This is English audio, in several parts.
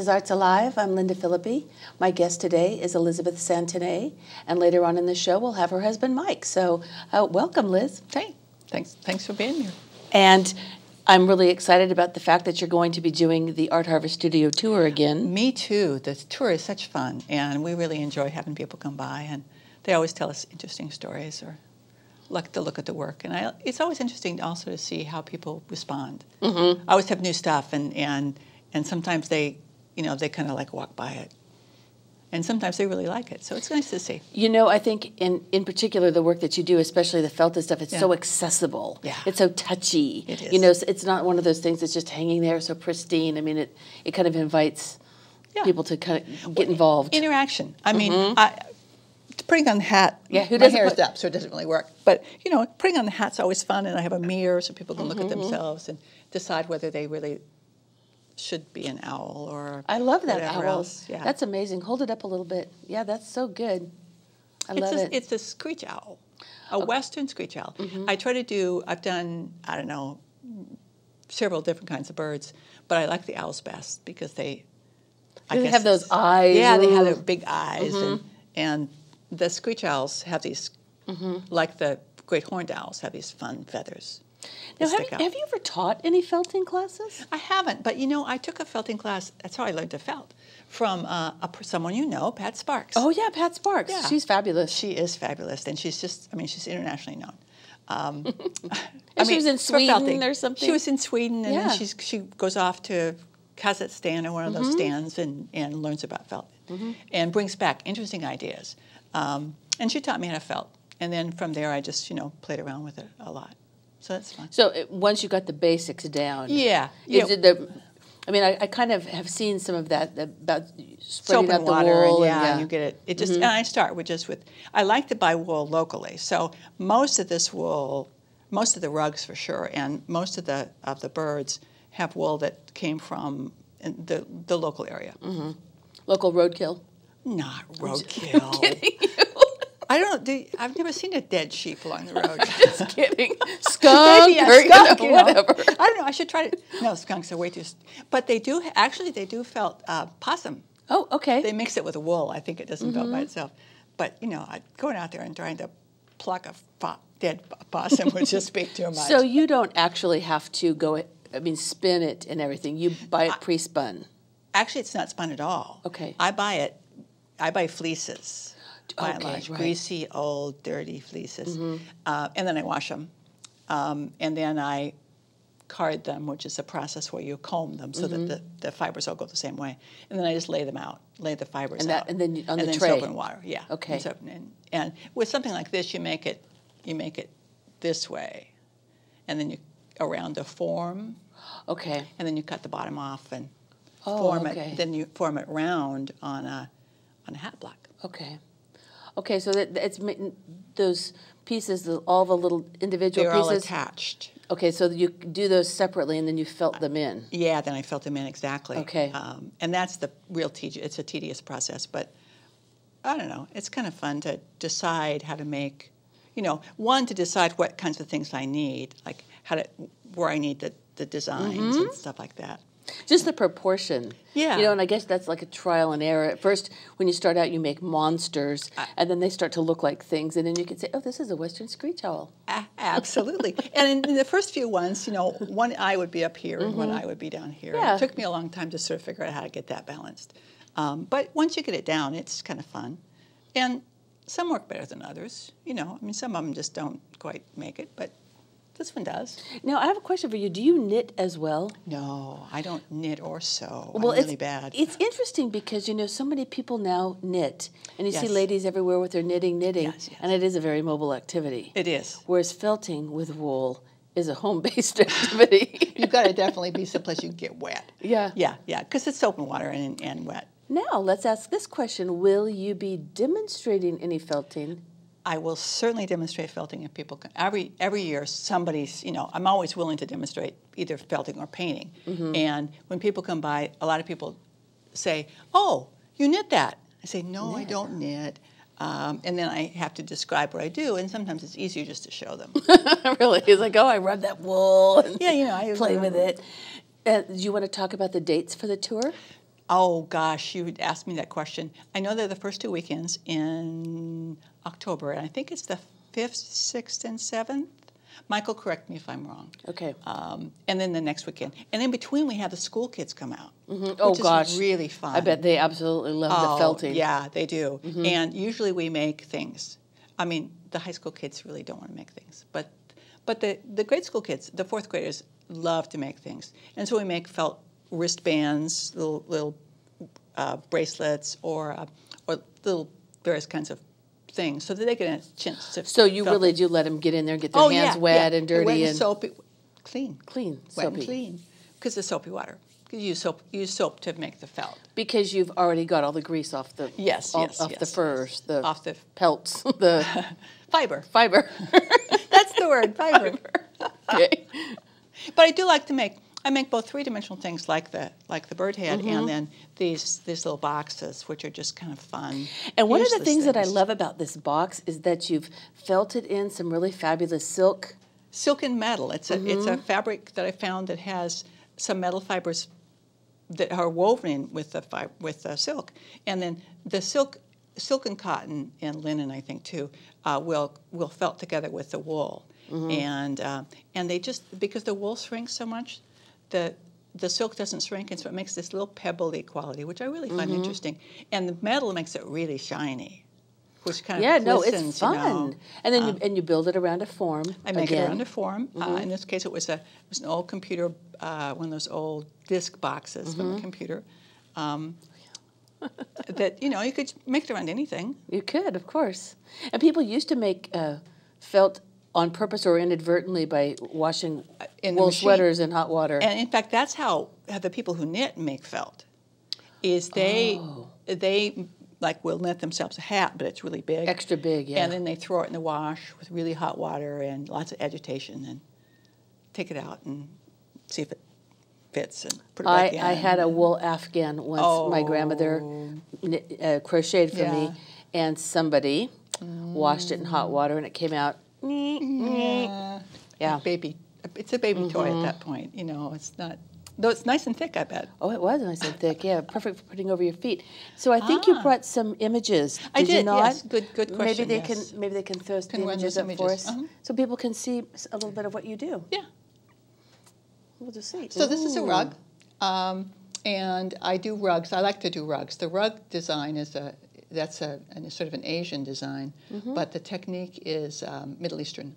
is Arts Alive. I'm Lynda Phillippi. My guest today is Elizabeth Santone, and later on in the show we'll have her husband Mike. So welcome, Liz. Hey, thanks for being here. And I'm really excited about the fact that you're going to be doing the Art Harvest Studio tour again. Me too. The tour is such fun, and we really enjoy having people come by, and they always tell us interesting stories or like to look at the work. And it's always interesting also to see how people respond. I always have new stuff, and sometimes they kind of like walk by it. And sometimes they really like it, so it's nice to see. You know, I think in particular the work that you do, especially the felted stuff, it's so accessible. Yeah. It's so touchy. It is. You know, it's not one of those things that's just hanging there so pristine. I mean, it kind of invites people to kind of get involved. Interaction. I mean, putting on the hat. Yeah, who my doesn't hair is up, so it doesn't really work. But putting on the hat's always fun, and I have a mirror so people can look at themselves and decide whether they really should be an owl or I love that whatever owl. else. Yeah. That's amazing. Hold it up a little bit. Yeah, that's so good. I love it. It's a screech owl, a western screech owl. I've done, I don't know, several different kinds of birds, but I like the owls best because they have those eyes. Yeah, they have their big eyes, and the screech owls have these, like the great horned owls, have these fun feathers. Now, have you ever taught any felting classes? I haven't, but I took a felting class. That's how I learned to felt from someone you know, Pat Sparks. Oh yeah, Pat Sparks. Yeah. She's fabulous. She is fabulous, and she's she's internationally known. She was in Sweden or something. She was in Sweden, and then she goes off to Kazakhstan or one of those stands and learns about felt and brings back interesting ideas. And she taught me how to felt, and then from there I just played around with it a lot. So that's fun. So once you got the basics down, I kind of have seen some of that about spreading out the wool. And you get it. It just and I start with I like to buy wool locally. So most of this wool, most of the rugs for sure, and most of the birds have wool that came from the local area. Local roadkill. Not roadkill. I'm kidding you. I don't know. I've never seen a dead sheep along the road. Just kidding. Skunk or skunk, whatever. I don't know. I should try to. No, skunks are way too. But they do felt possum. Oh, okay. They mix it with wool. I think it doesn't felt by itself. But going out there and trying to pluck a dead possum would just be too much. So you don't actually have to spin it and everything. You buy it pre-spun. Actually, it's not spun at all. Okay. I buy fleeces. Okay, greasy, old, dirty fleeces. And then I wash them. And then I card them, which is a process where you comb them so that the fibers all go the same way. And then I just lay them out, lay the fibers out. And then on the then tray. soap and water, yeah. Okay. And with something like this, you make it this way. And then you around a form. Okay. And then you cut the bottom off and form it. Then you form it round on a hat block. Okay. Okay, so it's those pieces, all the little individual pieces. They're all attached. Okay, so you do those separately, and then you felt them in. Yeah, then I felt them in, exactly. Okay. And that's the real it's a tedious process, but I don't know. It's kind of fun to decide how to make, to decide what kinds of things I need, like where I need the designs and stuff like that. Just the proportion. Yeah. And I guess that's like a trial and error. At first, when you start out, you make monsters, and then they start to look like things, and then you can say, oh, this is a western screech owl. Absolutely. And in the first few ones, one eye would be up here and one eye would be down here. Yeah. And it took me a long time to sort of figure out how to get that balanced. But once you get it down, it's kind of fun. And some work better than others. Some of them just don't quite make it, but this one does. Now, I have a question for you. Do you knit as well? No, I don't knit or sew. Well, I'm really bad. It's interesting because, so many people now knit. And you see ladies everywhere with their knitting. Yes. And it is a very mobile activity. It is. Whereas felting with wool is a home-based activity. You've got to definitely be someplace you can get wet. Yeah. Yeah, because it's soap and water and wet. Now, let's ask this question. Will you be demonstrating any felting? I will certainly demonstrate felting if people can. Every year, somebody's, I'm always willing to demonstrate either felting or painting. And when people come by, a lot of people say, oh, you knit that. I say, no, I don't knit. And then I have to describe what I do, and sometimes it's easier just to show them. Really? It's like, oh, I rub that wool and I play with it. Do you want to talk about the dates for the tour? Oh, gosh, you would ask me that question. I know they're the first 2 weekends in October, and I think it's the 5th, 6th, and 7th. Michael, correct me if I'm wrong. Okay. And then the next weekend. And in between, we have the school kids come out, Oh, which gosh. is really fun. I bet they absolutely love the felting. Yeah, they do. And usually we make things. I mean, the high school kids really don't want to make things. But the grade school kids, the 4th graders, love to make things. And so we make felt wristbands, little bracelets, or little various kinds of things, so that they get a chance to. So you really do let them get in there and get their hands wet and dirty wet and soapy, clean, clean, wet soapy. and clean, because the soapy water. Because you use soap to make the felt. Because you've already got all the grease off the the furs, off the pelts, the fiber. That's the word, fiber. Okay. But I do like to make. I make both 3-dimensional things like the bird head, and then these little boxes, which are just kind of fun. And one of the things that I love about this box is that you've felted in some really fabulous silk. Silk and metal. It's a fabric that I found that has some metal fibers that are woven in with the silk, and then the silk and cotton and linen, I think too, will felt together with the wool, and they just, because the wool shrinks so much, the silk doesn't shrink, and so it makes this little pebbly quality, which I really find interesting. And the metal makes it really shiny, which kind of glistens, it's fun. You know. And then you build it around a form. I make it around a form. In this case, it was an old computer, one of those old disc boxes from a computer. That you could make it around anything. You could, of course. And people used to make felt on purpose or inadvertently by washing wool sweaters in hot water. And in fact, that's how the people who knit make felt. Is they like will knit themselves a hat, but it's really big, extra big, yeah. And then they throw it in the wash with really hot water and lots of agitation, and take it out and see if it fits and put it back in. I had a wool afghan once. My grandmother crocheted for me, and somebody washed it in hot water, and it came out. Yeah. Baby. It's a baby toy at that point. It's not. Though it's nice and thick, I bet. Oh, it was nice and thick. Yeah, perfect for putting over your feet. So I think you brought some images. I did. You not? Yes. Good question. Maybe they can throw some images up for us, so people can see a little bit of what you do. Yeah. We'll just see. So this is a rug, and I do rugs. I like to do rugs. The rug design is that's a sort of an Asian design, but the technique is Middle Eastern.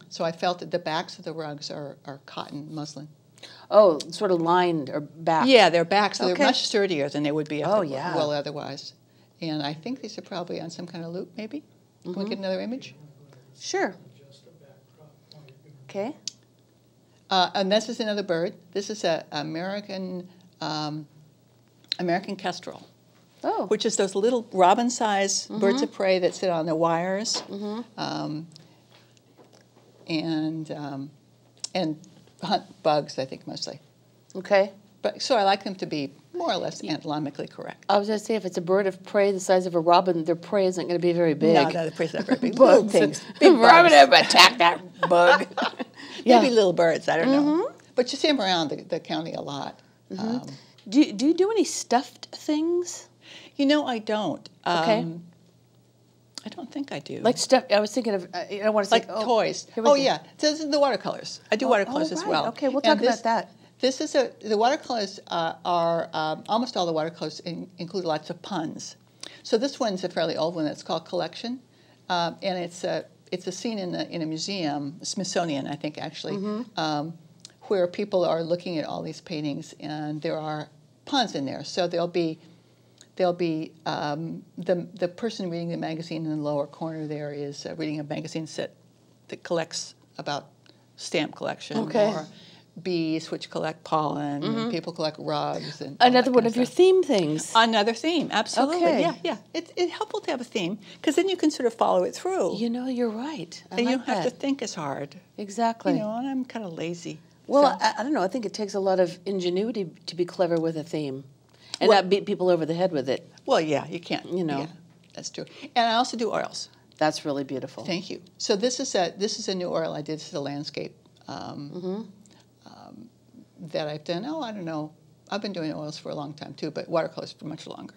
So I felt that the backs of the rugs are cotton muslin. Oh, sort of lined or backed. Yeah, they're backed, so they're much sturdier than they would be if well otherwise. And I think these are probably on some kind of loop, maybe. Can we get another image? Sure. Okay. And this is another bird. This is an American kestrel. Oh. Which is those little robin-sized birds of prey that sit on the wires, and hunt bugs, I think, mostly. Okay. But so I like them to be more or less anatomically correct. I was going to say, if it's a bird of prey the size of a robin, their prey isn't going to be very big. No, the prey's not very big. Bug things. Big robin would attack that bug. Maybe little birds, I don't know. But you see them around the county a lot. Do you do any stuffed things? I don't. Okay. I don't think I do. Like stuff. I was thinking of. I don't want to say toys. Yeah. So this is the watercolors. I do watercolors as well. Okay, we'll talk about that. This is the watercolors are almost all the watercolors include lots of puns. So this one's a fairly old one. It's called Collection, and it's a scene in a museum, Smithsonian, I think actually, where people are looking at all these paintings, and there are puns in there. So there'll be the person reading the magazine in the lower corner there is reading a magazine set that collects about stamp collection or bees, which collect pollen, and people collect rugs. And another one of your theme things. Another theme, absolutely. Okay. Yeah. It's helpful to have a theme because then you can sort of follow it through. You're right. And you don't have to think as hard. Exactly. And I'm kind of lazy. Well, I don't know. I think it takes a lot of ingenuity to be clever with a theme. And not beat people over the head with it. Well, yeah, you can't. Yeah, that's true. And I also do oils. That's really beautiful. Thank you. So this is a new oil I did. This is a landscape that I've done. I don't know, I've been doing oils for a long time too, but watercolors for much longer.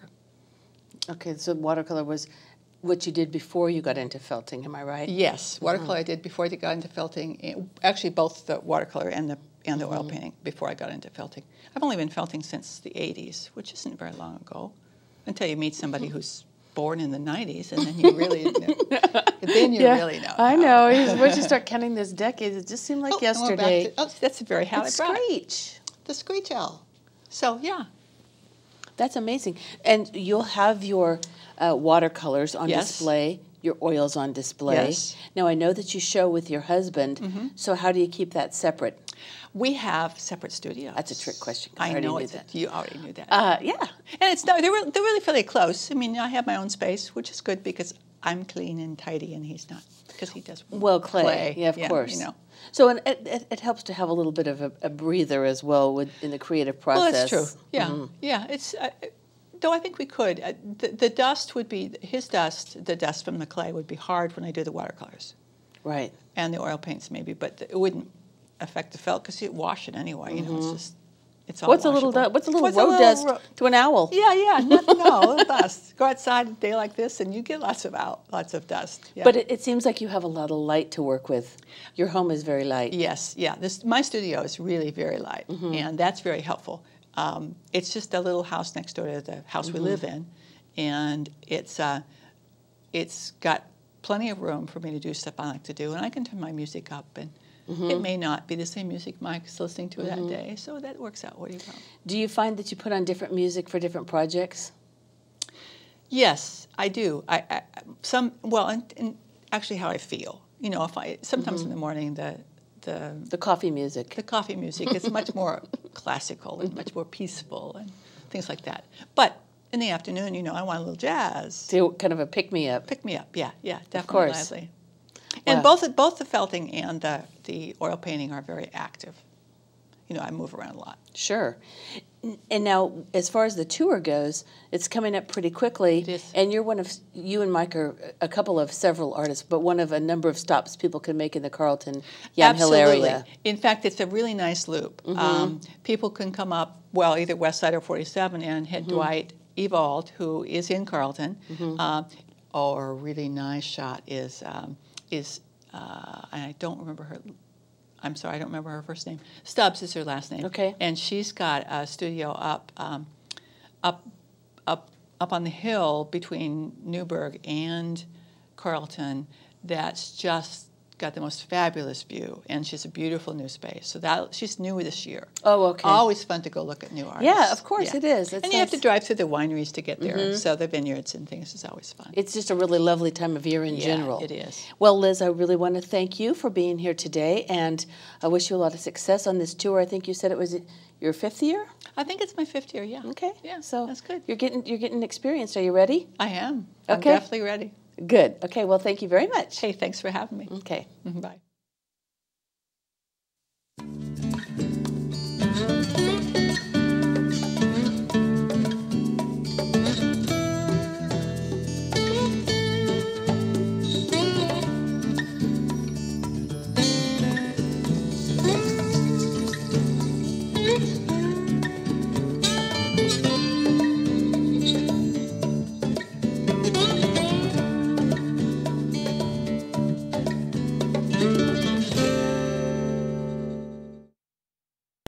Okay, so watercolor was what you did before you got into felting, am I right? Yes, watercolor I did before I got into felting. Actually, both the watercolor and the oil painting before I got into felting. I've only been felting since the 80s, which isn't very long ago, until you meet somebody who's born in the 90s, and then you really know. Then you really know. I know. Once you start counting those decades, it just seemed like yesterday. That's a very happy Screech. The Screech Owl. So, yeah. That's amazing. And you'll have your watercolors on Yes. display, your oils on display. Yes. Now, I know that you show with your husband, so how do you keep that separate? We have separate studios. That's a trick question. I I already know knew it. that. You already knew that. Yeah. And they're really fairly close. I mean, I have my own space, which is good because I'm clean and tidy, and he's not, because he does clay. Yeah, of course. You know. So it helps to have a little bit of a breather as well in the creative process. Well, that's true. Yeah, yeah. It's though I think we could. The dust would be his dust. The dust from the clay would be hard when I do the watercolors. Right. And the oil paints maybe, but it wouldn't affect the felt because you wash it anyway. You know, it's all. What's a little road dust to an owl? Yeah, nothing. No, a little dust. Go outside a day like this, and you get lots of dust. Yeah. But it seems like you have a lot of light to work with. Your home is very light. Yes, yeah. My studio is really very light, and that's very helpful. It's just a little house next door to the house we live in, and it's got plenty of room for me to do stuff I like to do, and I can turn my music up, and it may not be the same music Mike's listening to that day, so that works out. What do you know? Do you find that you put on different music for different projects? Yes, I do. And actually how I feel. You know, sometimes in the morning the coffee music. The coffee music is much more classical and much more peaceful and things like that. But in the afternoon, you know, I want a little jazz. So kind of a pick-me-up. Pick-me-up, yeah, definitely. Of course. Lively. And both the felting and the oil painting are very active. You know, I move around a lot. Sure. And now, as far as the tour goes, it's coming up pretty quickly. It is. And you and Mike are a couple of several artists, but one of a number of stops people can make in the Carlton, Yamhill area. In fact, it's a really nice loop. People can come up, either West Side or 47 and hit Dwight Evald, who is in Carlton. Or a really nice shot is I don't remember her. I'm sorry, I don't remember her first name. Stubbs is her last name. Okay. And she's got a studio up on the hill between Newburgh and Carlton that's just got the most fabulous view, and she's a beautiful new space. So she's new this year. Oh, okay. Always fun to go look at new artists. Yeah, of course it is. And you have to drive through the wineries to get there, so the vineyards and things is always fun. It's just a really lovely time of year in general. It is. Well, Liz, I really want to thank you for being here today, and I wish you a lot of success on this tour. I think you said it was your 5th year? I think it's my 5th year, yeah. Okay. Yeah, so that's good. You're getting experienced. Are you ready? I am. Okay. I'm definitely ready. Good. Okay, well, thank you very much. Hey, thanks for having me. Okay. Bye.